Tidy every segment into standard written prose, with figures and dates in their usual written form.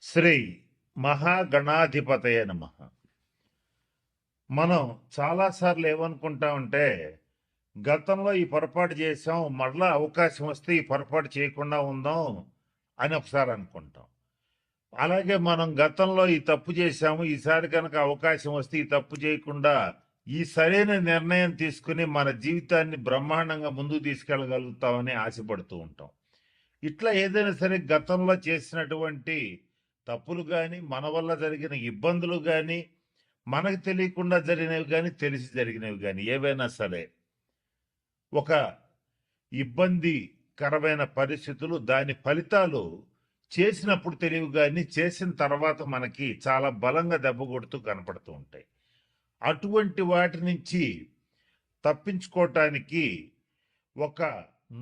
శ్రీ మహాగణాధిపతయ నమః. మనం చాలాసార్లు ఏమనుకుంటామంటే, గతంలో ఈ పొరపాటు చేసాం, మరలా అవకాశం వస్తే ఈ పొరపాటు చేయకుండా ఉందాం అని ఒకసారి అనుకుంటాం. అలాగే మనం గతంలో ఈ తప్పు చేశాము, ఈసారి కనుక అవకాశం వస్తే ఈ తప్పు చేయకుండా ఈ సరైన నిర్ణయం తీసుకుని మన జీవితాన్ని బ్రహ్మాండంగా ముందుకు తీసుకెళ్ళగలుగుతామని ఆశపడుతూ ఉంటాం. ఇట్లా ఏదైనా సరే గతంలో చేసినటువంటి తప్పులు కానీ, మన వల్ల జరిగిన ఇబ్బందులు కానీ, మనకు తెలియకుండా జరిగినవి కానీ, తెలిసి జరిగినవి కానీ ఏవైనా సరే ఒక ఇబ్బందికరమైన పరిస్థితులు, దాని ఫలితాలు చేసినప్పుడు తెలియవు కానీ చేసిన తర్వాత మనకి చాలా బలంగా దెబ్బ కొడుతూ కనపడుతూ ఉంటాయి. అటువంటి వాటి నుంచి తప్పించుకోవటానికి ఒక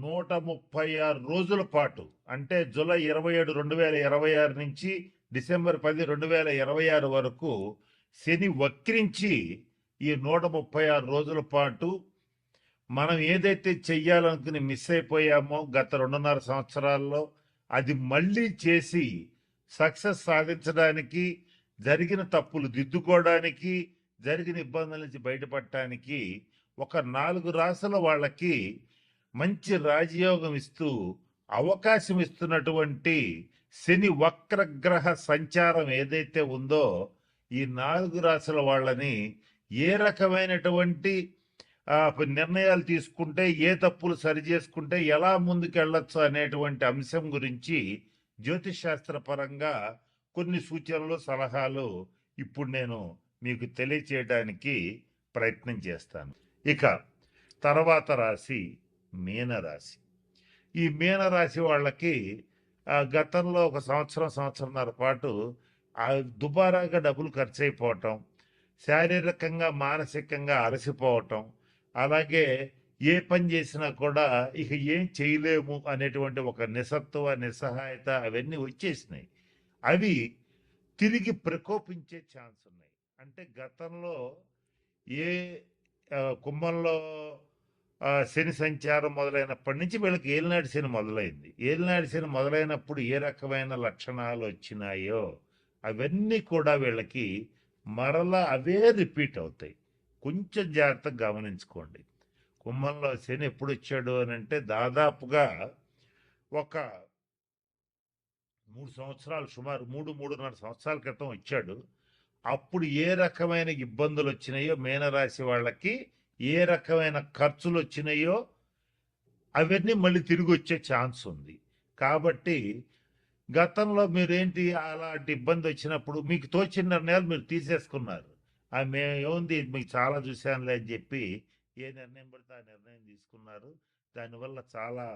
136 రోజుల పాటు, అంటే జూలై 27, 2026 నుంచి డిసెంబర్ 10, 2026 వరకు శని వక్రించి ఈ 136 రోజుల పాటు మనం ఏదైతే చెయ్యాలనుకుని మిస్ అయిపోయామో గత 2.5 సంవత్సరాల్లో, అది మళ్ళీ చేసి సక్సెస్ సాధించడానికి, జరిగిన తప్పులు దిద్దుకోవడానికి, జరిగిన ఇబ్బందుల నుంచి బయటపడటానికి ఒక 4 రాసుల వాళ్ళకి మంచి రాజయోగం ఇస్తూ అవకాశం ఇస్తున్నటువంటి శని వక్రగ్రహ సంచారం ఏదైతే ఉందో, ఈ 4 రాసుల వాళ్ళని ఏ రకమైనటువంటి నిర్ణయాలు తీసుకుంటే, ఏ తప్పులు సరి చేసుకుంటే ఎలా ముందుకెళ్ళొచ్చు అనేటువంటి అంశం గురించి జ్యోతిష్ శాస్త్ర పరంగా కొన్ని సూచనలు, సలహాలు ఇప్పుడు నేను మీకు తెలియచేయడానికి ప్రయత్నం చేస్తాను. ఇక తర్వాత రాశి మీనరాశి. ఈ మీనరాశి వాళ్ళకి గతంలో ఒక సంవత్సరంన్నర పాటు దుబారాగా డబ్బులు ఖర్చు అయిపోవటం, శారీరకంగా మానసికంగా అలసిపోవటం, అలాగే ఏ పని చేసినా కూడా ఇక ఏం చేయలేము అనేటువంటి ఒక నిస్సత్వ, నిస్సహాయత అవన్నీ వచ్చేసినాయి. అవి తిరిగి ప్రకోపించే ఛాన్స్ ఉన్నాయి. అంటే గతంలో ఏ కుంభంలో శని సంచారం మొదలైనప్పటి నుంచి వీళ్ళకి ఏలినాటి శని మొదలైంది. ఏలినాటి శని మొదలైనప్పుడు ఏ రకమైన లక్షణాలు వచ్చినాయో అవన్నీ కూడా వీళ్ళకి మరలా అవే రిపీట్ అవుతాయి. కొంచెం జాగ్రత్తగా గమనించుకోండి. కుంభంలో శని ఎప్పుడు వచ్చాడు అని అంటే దాదాపుగా ఒక 3 సంవత్సరాలు, సుమారు 3.5 సంవత్సరాల క్రితం వచ్చాడు. అప్పుడు ఏ రకమైన ఇబ్బందులు వచ్చినాయో మీనరాశి వాళ్ళకి, ఏ రకమైన ఖర్చులు వచ్చినాయో అవన్నీ మళ్ళీ తిరిగి వచ్చే ఛాన్స్ ఉంది. కాబట్టి గతంలో మీరేంటి అలాంటి ఇబ్బంది వచ్చినప్పుడు మీకు తోచిన నిర్ణయాలు మీరు తీసేసుకున్నారు. మేము ఏముంది మీకు చాలా చూశానులే అని చెప్పి ఏ నిర్ణయం పడితే ఆ నిర్ణయం తీసుకున్నారు. దానివల్ల చాలా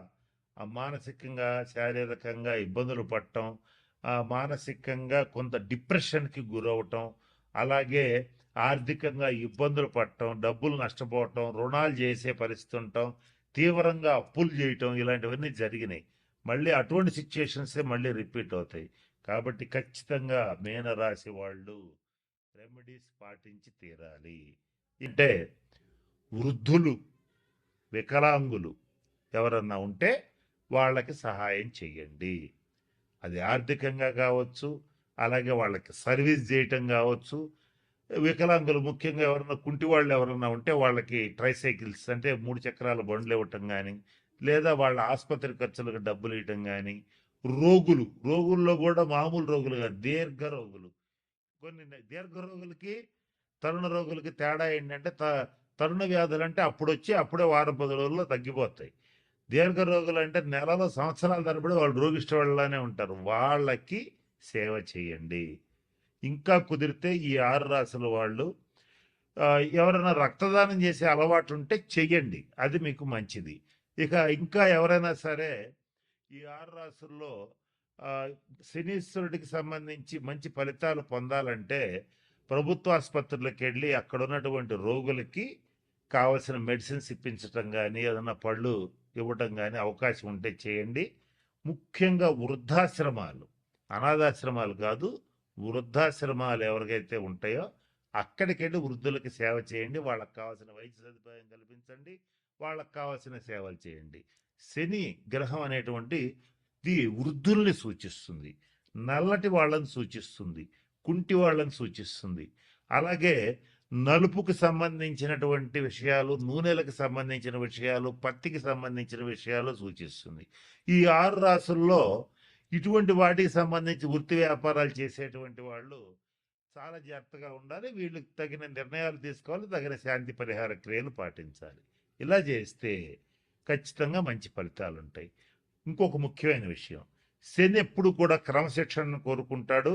మానసికంగా, శారీరకంగా ఇబ్బందులు పడటం, మానసికంగా కొంత డిప్రెషన్కి గురవటం, అలాగే ఆర్థికంగా ఇబ్బందులు పడటం, డబ్బులు నష్టపోవటం, రుణాలు చేసే పరిస్థితి ఉండటం, తీవ్రంగా అప్పులు చేయటం, ఇలాంటివన్నీ జరిగినాయి. మళ్ళీ అటువంటి సిచ్యుయేషన్సే మళ్ళీ రిపీట్ అవుతాయి. కాబట్టి ఖచ్చితంగా మీనరాశి వాళ్ళు రెమెడీస్ పాటించి తీరాలి. అంటే వృద్ధులు, వికలాంగులు ఎవరన్నా ఉంటే వాళ్ళకి సహాయం చెయ్యండి. అది ఆర్థికంగా కావచ్చు, అలాగే వాళ్ళకి సర్వీస్ చేయటం కావచ్చు. వికలాంగులు ముఖ్యంగా ఎవరన్నా కుంటి వాళ్ళు ఎవరన్నా ఉంటే వాళ్ళకి ట్రైసైకిల్స్, అంటే 3 చక్రాల బండ్లు ఇవ్వటం కానీ, లేదా వాళ్ళ ఆసుపత్రి ఖర్చులకు డబ్బులు ఇవ్వటం కానీ. రోగుల్లో కూడా మామూలు రోగులు కాదు, దీర్ఘ రోగులు. కొన్ని దీర్ఘ రోగులకి, తరుణ రోగులకి తేడా ఏంటంటే తరుణ వ్యాధులు అంటే అప్పుడు వచ్చి అప్పుడే వారం 10 రోజుల్లో తగ్గిపోతాయి. దీర్ఘ రోగులు అంటే నెలలో, సంవత్సరాల తరబడి వాళ్ళు రోగిష్టి వాళ్ళనే ఉంటారు. వాళ్ళకి సేవ చేయండి. ఇంకా కుదిరితే ఈ 6 రాసుల వాళ్ళు ఎవరైనా రక్తదానం చేసే అలవాటు ఉంటే చెయ్యండి, అది మీకు మంచిది. ఇక ఇంకా ఎవరైనా సరే ఈ 6 రాసుల్లో శనీశ్వరుడికి సంబంధించి మంచి ఫలితాలు పొందాలంటే ప్రభుత్వ ఆసుపత్రులకు వెళ్ళి అక్కడ ఉన్నటువంటి రోగులకి కావలసిన మెడిసిన్స్ ఇప్పించటం కానీ, ఏదైనా పళ్ళు ఇవ్వటం కానీ అవకాశం ఉంటే చేయండి. ముఖ్యంగా వృద్ధాశ్రమాలు, అనాథాశ్రమాలు కాదు, వృద్ధాశ్రమాలు ఎవరికైతే ఉంటాయో అక్కడికి వెళ్ళి వృద్ధులకి సేవ చేయండి. వాళ్ళకి కావాల్సిన వైద్య సదుపాయం కల్పించండి, వాళ్ళకి కావాల్సిన సేవలు చేయండి. శని గ్రహం అనేటువంటి వృద్ధుల్ని సూచిస్తుంది. నల్లటి వాళ్ళని సూచిస్తుంది, కుంటి వాళ్ళని సూచిస్తుంది. అలాగే నలుపుకు సంబంధించినటువంటి విషయాలు, నూనెలకు సంబంధించిన విషయాలు, పత్తికి సంబంధించిన విషయాలు సూచిస్తుంది. ఈ 6 రాసుల్లో ఇటువంటి వాటికి సంబంధించి వృత్తి వ్యాపారాలు చేసేటువంటి వాళ్ళు చాలా జాగ్రత్తగా ఉండాలి. వీళ్ళకి తగిన నిర్ణయాలు తీసుకోవాలి, తగిన శాంతి పరిహార క్రియలు పాటించాలి. ఇలా చేస్తే ఖచ్చితంగా మంచి ఫలితాలు ఉంటాయి. ఇంకొక ముఖ్యమైన విషయం, శని ఎప్పుడు కూడా క్రమశిక్షణను కోరుకుంటాడు,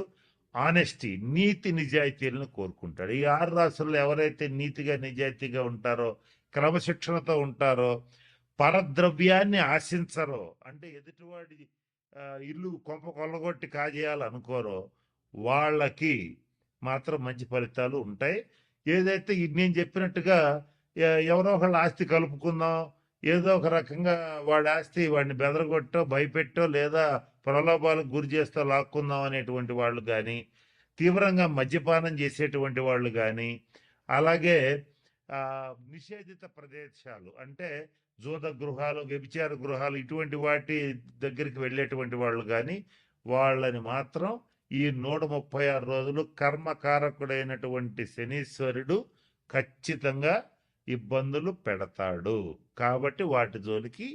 ఆనెస్టీ, నీతి నిజాయితీలను కోరుకుంటాడు. ఈ 6 రాసుల్లో ఎవరైతే నీతిగా నిజాయితీగా ఉంటారో, క్రమశిక్షణతో ఉంటారో, పరద్రవ్యాన్ని ఆశించరో, అంటే ఎదుటివాడి ఇల్లు కొంప కొల్లగొట్టి కాజేయాలనుకోరో, వాళ్ళకి మాత్రం మంచి ఫలితాలు ఉంటాయి. ఏదైతే నేను చెప్పినట్టుగా ఎవరో ఒకళ్ళ ఆస్తి కలుపుకుందాం, ఏదో ఒక రకంగా వాడి ఆస్తి వాడిని బెదరగొట్టో, భయపెట్టో, లేదా ప్రలోభాలకు గురి చేస్తూ లాక్కుందాం అనేటువంటి వాళ్ళు కానీ, తీవ్రంగా మద్యపానం చేసేటువంటి వాళ్ళు కానీ, అలాగే నిషేధిత ప్రదేశాలు అంటే జూద గృహాలు, వ్యభిచార గృహాలు, ఇటువంటి వాటి దగ్గరికి వెళ్ళేటువంటి వాళ్ళు కానీ, వాళ్ళని మాత్రం ఈ 136 రోజులు కర్మకారకుడైనటువంటి శనీశ్వరుడు ఖచ్చితంగా ఇబ్బందులు పెడతాడు. కాబట్టి వాటి జోలికి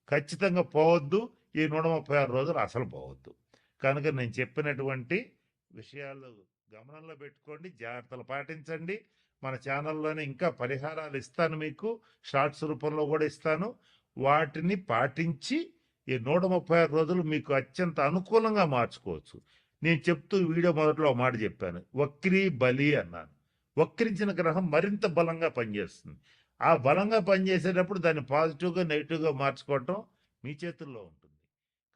ఖచ్చితంగా పోవద్దు. ఈ 136 రోజులు అసలు పోవద్దు. కనుక నేను చెప్పినటువంటి విషయాలు గమనంలో పెట్టుకోండి, జాగ్రత్తలు పాటించండి. మన ఛానల్లోనే ఇంకా పరిహారాలు ఇస్తాను, మీకు షార్ట్స్ రూపంలో కూడా ఇస్తాను. వాటిని పాటించి ఈ 136 రోజులు మీకు అత్యంత అనుకూలంగా మార్చుకోవచ్చు. నేను చెప్తూ వీడియో మొదట్లో ఒక మాట చెప్పాను, వక్రీ బలి అన్నాను. వక్రించిన గ్రహం మరింత బలంగా పనిచేస్తుంది. ఆ బలంగా పనిచేసేటప్పుడు దాన్ని పాజిటివ్గా నెగిటివ్గా మార్చుకోవటం మీ చేతుల్లో ఉంటుంది.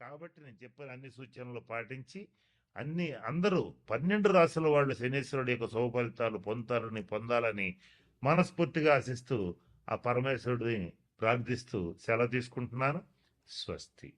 కాబట్టి నేను చెప్పిన అన్ని సూచనలు పాటించి అందరూ 12 రాసుల వాళ్ళు శనీశ్వరుడు యొక్క శుభ ఫలితాలు పొందాలని మనస్ఫూర్తిగా ఆశిస్తూ ఆ పరమేశ్వరుడిని ప్రార్థిస్తూ సెలవు తీసుకుంటున్నాను. స్వస్తి.